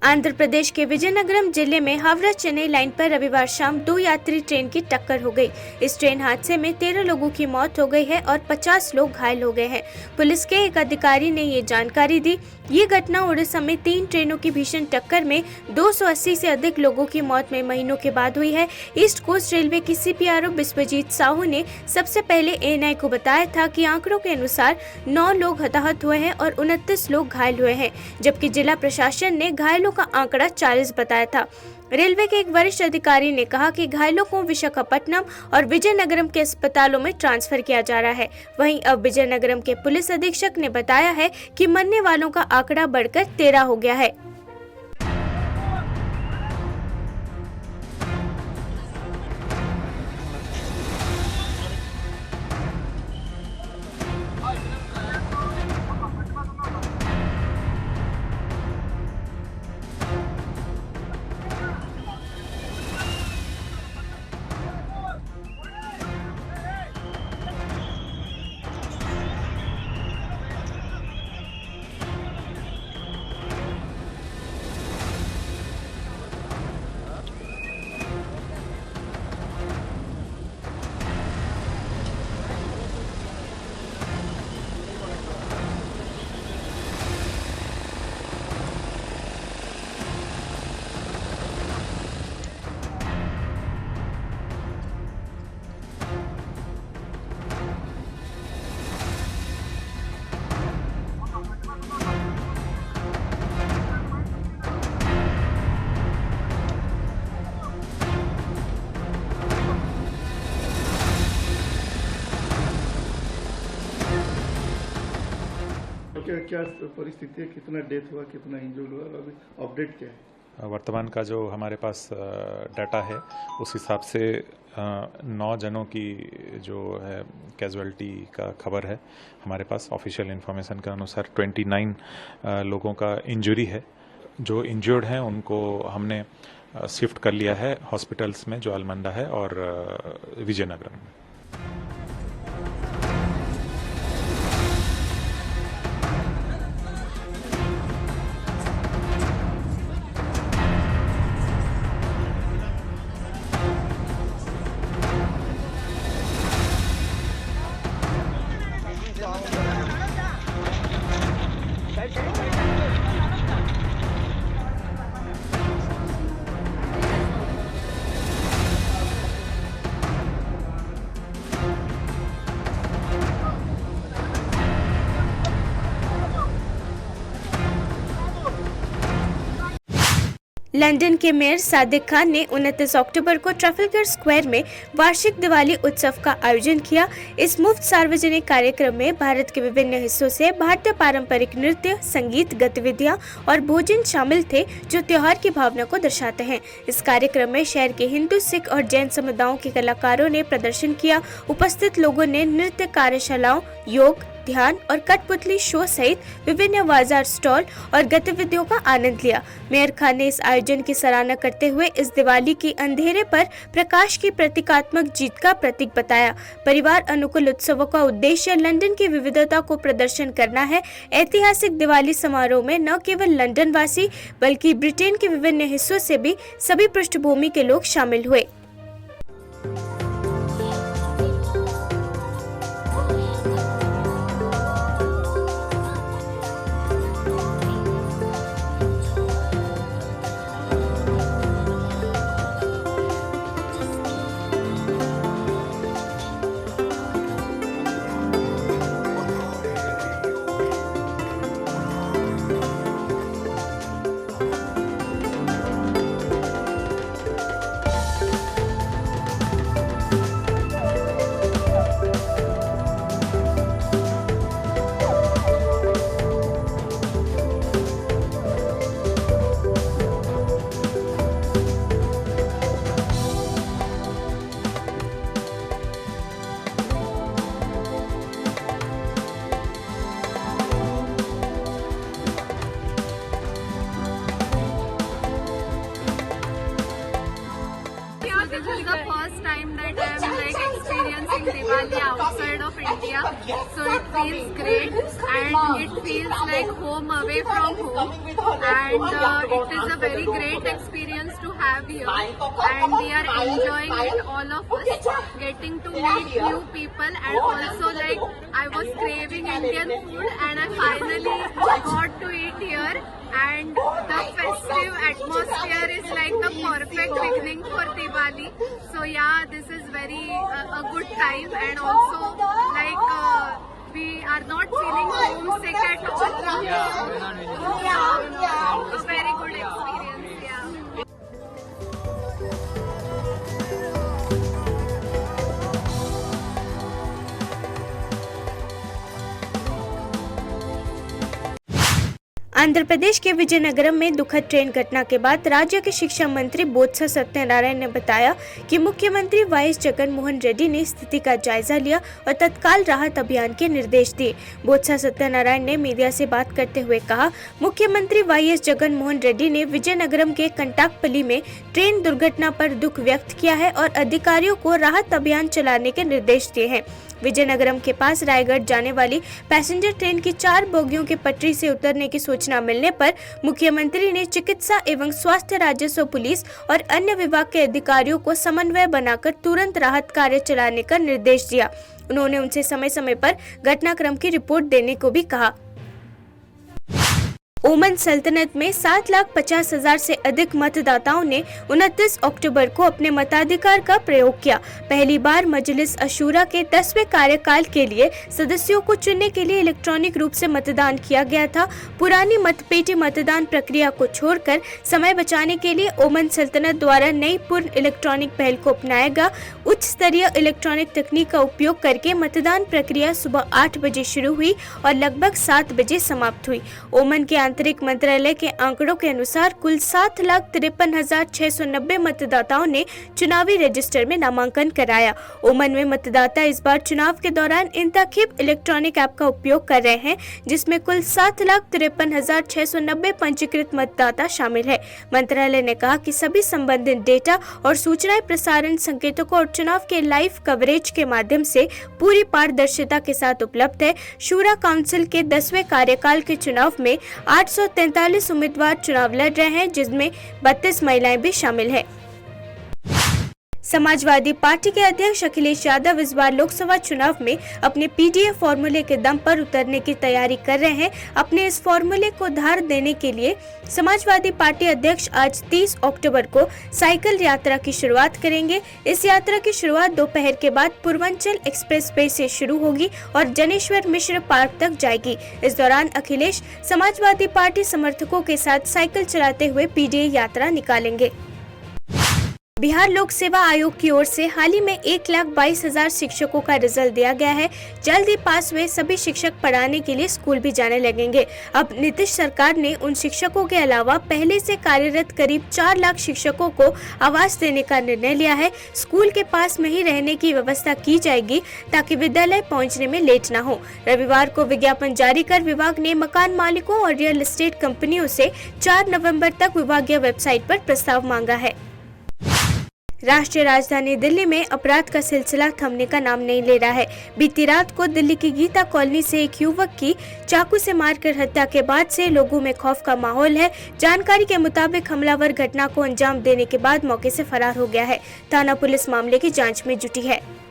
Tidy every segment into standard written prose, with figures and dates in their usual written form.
आंध्र प्रदेश के विजयनगरम जिले में हावड़ा चेन्नई लाइन पर रविवार शाम 2 यात्री ट्रेन की टक्कर हो गई। इस ट्रेन हादसे में 13 लोगों की मौत हो गई है और 50 लोग घायल हो गए हैं। पुलिस के एक अधिकारी ने ये जानकारी दी। ये घटना उड़ीसा में 3 ट्रेनों की भीषण टक्कर में 280 से अधिक लोगों की मौत में महीनों के बाद हुई है। ईस्ट कोस्ट रेलवे की CPRO बिस्वजीत साहू ने सबसे पहले ANI को बताया था कि आंकड़ों के अनुसार 9 लोग हताहत हुए हैं और 29 लोग घायल हुए हैं, जबकि जिला प्रशासन ने घायलों का आंकड़ा 40 बताया था। रेलवे के एक वरिष्ठ अधिकारी ने कहा कि घायलों को विशाखापट्टनम और विजयनगरम के अस्पतालों में ट्रांसफर किया जा रहा है। वहीं अब विजयनगरम के पुलिस अधीक्षक ने बताया है कि मरने वालों का आंकड़ा बढ़कर 13 हो गया है। क्या परिस्थिति है, कितना डेथ हुआ, कितना इंजर्ड हुआ, अभी अपडेट क्या है? वर्तमान का जो हमारे पास डाटा है उस हिसाब से 9 जनों की जो है कैजुअलिटी का खबर है हमारे पास। ऑफिशियल इन्फॉर्मेशन के अनुसार 29 लोगों का इंजरी है। जो इंजर्ड हैं उनको हमने शिफ्ट कर लिया है हॉस्पिटल्स में, जो अलमंडा है और विजयनगरम में। लंदन के मेयर सादिक खान ने 29 अक्टूबर को ट्रैफलगर स्क्वायर में वार्षिक दिवाली उत्सव का आयोजन किया। इस मुफ्त सार्वजनिक कार्यक्रम में भारत के विभिन्न हिस्सों से भारतीय पारंपरिक नृत्य, संगीत, गतिविधियां और भोजन शामिल थे, जो त्योहार की भावना को दर्शाते हैं। इस कार्यक्रम में शहर के हिंदू, सिख और जैन समुदायों के कलाकारों ने प्रदर्शन किया। उपस्थित लोगों ने नृत्य कार्यशालाओं, योग, ध्यान और कठपुतली शो सहित विभिन्न बाजार स्टॉल और गतिविधियों का आनंद लिया। मेयर खान ने इस आयोजन की सराहना करते हुए इस दिवाली की अंधेरे पर प्रकाश की प्रतीकात्मक जीत का प्रतीक बताया। परिवार अनुकूल उत्सवों का उद्देश्य लंदन की विविधता को प्रदर्शन करना है। ऐतिहासिक दिवाली समारोह में न केवल लंदन वासी बल्कि ब्रिटेन के विभिन्न हिस्सों से भी सभी पृष्ठभूमि के लोग शामिल हुए। This is the first time that I am experiencing Diwali outside of India. India. So it feels great and it feels like home away from home. And it is a very great experience to have here. And we are enjoying it, all of us, getting to meet new people. And also like I was craving Indian food and I finally got to eat here. And the festive atmosphere is like the perfect beginning for Diwali. So yeah, this is very a good time, and also like we are not feeling homesick at all. Yeah, a very good experience. Yeah. Andhra Pradesh के विजयनगरम में दुखद train घटना के बाद राज्य के शिक्षा मंत्री बोत्सा सत्यनारायण ने बताया कि मुख्यमंत्री वाईएस जगन मोहन रेड्डी ने स्थिति का जायजा लिया और तत्काल राहत अभियान के निर्देश दिए। बोत्सा सत्यनारायण ने मीडिया से बात करते हुए कहा, मुख्यमंत्री वाईएस जगन मोहन रेड्डी ने विजयनगरम के कंटाकपल्ली में ट्रेन दुर्घटना पर दुख व्यक्त किया है और अधिकारियों को राहत अभियान चलाने के निर्देश दिए हैं। विजयनगरम के पास रायगढ़ जाने वाली पैसेंजर ट्रेन की 4 बोगियों के पटरी से उतरने की सूचना मिलने पर मुख्यमंत्री ने चिकित्सा एवं स्वास्थ्य, राजस्व, पुलिस और अन्य विभाग के अधिकारियों को समन्वय बनाकर तुरंत राहत कार्य चलाने का निर्देश दिया। उन्होंने उनसे समय समय पर घटनाक्रम की रिपोर्ट देने को भी कहा। ओमान सल्तनत में 7,50,000 से अधिक मतदाताओं ने 29 अक्टूबर को अपने मताधिकार का प्रयोग किया। पहली बार मजलिस अशूरा के 10वें कार्यकाल के लिए सदस्यों को चुनने के लिए इलेक्ट्रॉनिक रूप से मतदान किया गया था। पुरानी मतपेटी मतदान प्रक्रिया को छोड़कर समय बचाने के लिए ओमान सल्तनत द्वारा नई पूर्ण इलेक्ट्रॉनिक पहल को अपनाया गया। उच्च स्तरीय इलेक्ट्रॉनिक तकनीक का उपयोग करके मतदान प्रक्रिया सुबह 8 बजे शुरू हुई और लगभग 7 बजे समाप्त हुई। ओमान के आंतरिक मंत्रालय के आंकड़ों के अनुसार कुल 7,53,690 मतदाताओं ने चुनावी रजिस्टर में नामांकन कराया। ओमान में मतदाता इस बार चुनाव के दौरान इंताखिब इलेक्ट्रॉनिक ऐप का उपयोग कर रहे हैं, जिसमें कुल 7,53,690 पंजीकृत मतदाता शामिल है। मंत्रालय ने कहा कि सभी संबंधित डेटा और सूचनाएं प्रसारण संकेतकों और चुनाव के लाइव कवरेज के माध्यम से पूरी पारदर्शिता के साथ उपलब्ध है। शूरा काउंसिल के 10वें कार्यकाल के चुनाव में 843 उम्मीदवार चुनाव लड़ रहे हैं, जिसमें 32 महिलाएं भी शामिल हैं। समाजवादी पार्टी के अध्यक्ष अखिलेश यादव इस बार लोकसभा चुनाव में अपने पीडीएफ फॉर्मूले के दम पर उतरने की तैयारी कर रहे हैं। अपने इस फॉर्मूले को धार देने के लिए समाजवादी पार्टी अध्यक्ष आज 30 अक्टूबर को साइकिल यात्रा की शुरुआत करेंगे। इस यात्रा की शुरुआत दोपहर के बाद पूर्वांचल एक्सप्रेसवे से शुरू होगी और जनेश्वर मिश्र पार्क तक जाएगी। इस दौरान अखिलेश समाजवादी पार्टी समर्थकों के साथ साइकिल चलाते हुए पीडीए यात्रा निकालेंगे। बिहार लोक सेवा आयोग की ओर से हाल ही में 1,22,000 शिक्षकों का रिजल्ट दिया गया है। जल्द ही पास हुए सभी शिक्षक पढ़ाने के लिए स्कूल भी जाने लगेंगे। अब नीतीश सरकार ने उन शिक्षकों के अलावा पहले से कार्यरत करीब 4 लाख शिक्षकों को आवास देने का निर्णय लिया है। स्कूल के पास में ही रहने की व्यवस्था की जाएगी ताकि विद्यालय पहुँचने में लेट न हो। रविवार को विज्ञापन जारी कर विभाग ने मकान मालिकों और रियल एस्टेट कंपनियों से 4 नवम्बर तक विभागीय वेबसाइट पर प्रस्ताव मांगा है। राष्ट्रीय राजधानी दिल्ली में अपराध का सिलसिला थमने का नाम नहीं ले रहा है। बीती रात को दिल्ली की गीता कॉलोनी से एक युवक की चाकू से मारकर हत्या के बाद से लोगों में खौफ का माहौल है। जानकारी के मुताबिक हमलावर घटना को अंजाम देने के बाद मौके से फरार हो गया है। थाना पुलिस मामले की जांच में जुटी है।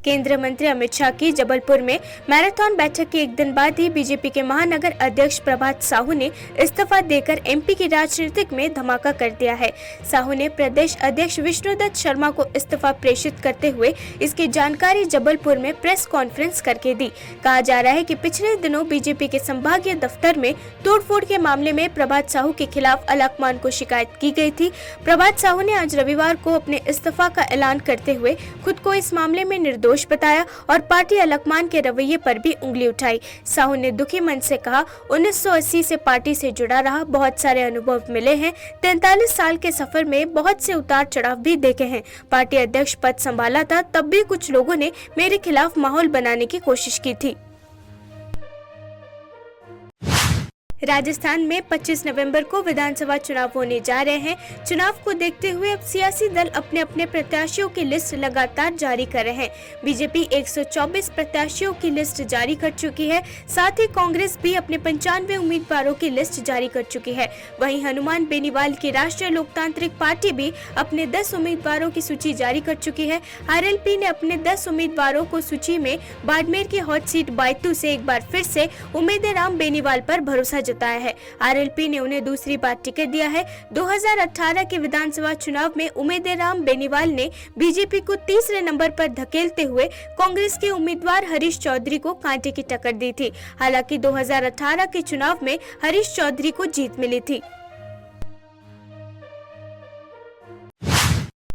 केंद्रीय मंत्री अमित शाह की जबलपुर में मैराथन बैठक के एक दिन बाद ही बीजेपी के महानगर अध्यक्ष प्रभात साहू ने इस्तीफा देकर एमपी की राजनीतिक में धमाका कर दिया है। साहू ने प्रदेश अध्यक्ष विष्णुदत्त शर्मा को इस्तीफा प्रेषित करते हुए इसकी जानकारी जबलपुर में प्रेस कॉन्फ्रेंस करके दी। कहा जा रहा है कि पिछले दिनों बीजेपी के संभागीय दफ्तर में तोड़फोड़ के मामले में प्रभात साहू के खिलाफ अलकमान को शिकायत की गई थी। प्रभात साहू ने आज रविवार को अपने इस्तीफा का ऐलान करते हुए खुद को इस मामले में निर्दोष बताया और पार्टी अलकमान के रवैये पर भी उंगली उठाई। साहू ने दुखी मन से कहा, 1980 से पार्टी से जुड़ा रहा, बहुत सारे अनुभव मिले हैं। 43 साल के सफर में बहुत से उतार चढ़ाव भी देखे हैं। पार्टी अध्यक्ष पद संभाला था, तब भी कुछ लोगों ने मेरे खिलाफ माहौल बनाने की कोशिश की थी। राजस्थान में 25 नवंबर को विधानसभा चुनाव होने जा रहे हैं। चुनाव को देखते हुए अब सियासी दल अपने अपने प्रत्याशियों की लिस्ट लगातार जारी कर रहे हैं। बीजेपी 124 प्रत्याशियों की लिस्ट जारी कर चुकी है। साथ ही कांग्रेस भी अपने 95 उम्मीदवारों की लिस्ट जारी कर चुकी है। वहीं हनुमान बेनीवाल की राष्ट्रीय लोकतांत्रिक पार्टी भी अपने 10 उम्मीदवारों की सूची जारी कर चुकी है। आरएलपी ने अपने 10 उम्मीदवारों को सूची में बाड़मेर की हॉट सीट बायतू से एक बार फिर से उम्मीदराम बेनीवाल पर भरोसा जताया है। आरएलपी ने उन्हें दूसरी बार टिकट दिया है। 2018 के विधानसभा चुनाव में उम्मीदराम बेनीवाल ने बीजेपी को तीसरे नंबर पर धकेलते हुए कांग्रेस के उम्मीदवार हरीश चौधरी को कांटे की टक्कर दी थी। हालांकि 2018 के चुनाव में हरीश चौधरी को जीत मिली थी।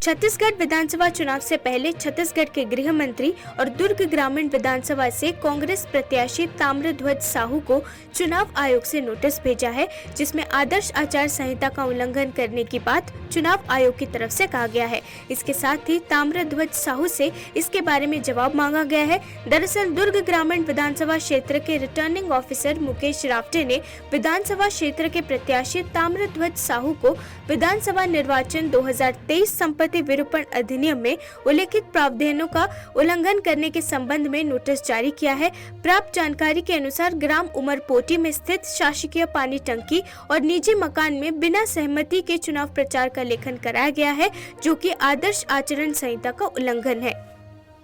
छत्तीसगढ़ विधानसभा चुनाव से पहले छत्तीसगढ़ के गृह मंत्री और दुर्ग ग्रामीण विधानसभा से कांग्रेस प्रत्याशी ताम्रध्वज साहू को चुनाव आयोग से नोटिस भेजा है, जिसमें आदर्श आचार संहिता का उल्लंघन करने की बात चुनाव आयोग की तरफ से कहा गया है। इसके साथ ही ताम्रध्वज साहू से इसके बारे में जवाब मांगा गया है। दरअसल दुर्ग ग्रामीण विधानसभा क्षेत्र के रिटर्निंग ऑफिसर मुकेश रावटे ने विधानसभा क्षेत्र के प्रत्याशी ताम्रध्वज साहू को विधानसभा निर्वाचन 2023 संपत्ति विरूपण अधिनियम में उल्लेखित प्रावधानों का उल्लंघन करने के संबंध में नोटिस जारी किया है। प्राप्त जानकारी के अनुसार ग्राम उमरपोटी में स्थित शासकीय पानी टंकी और निजी मकान में बिना सहमति के चुनाव प्रचार का लेखन कराया गया है, जो कि आदर्श आचरण संहिता का उल्लंघन है।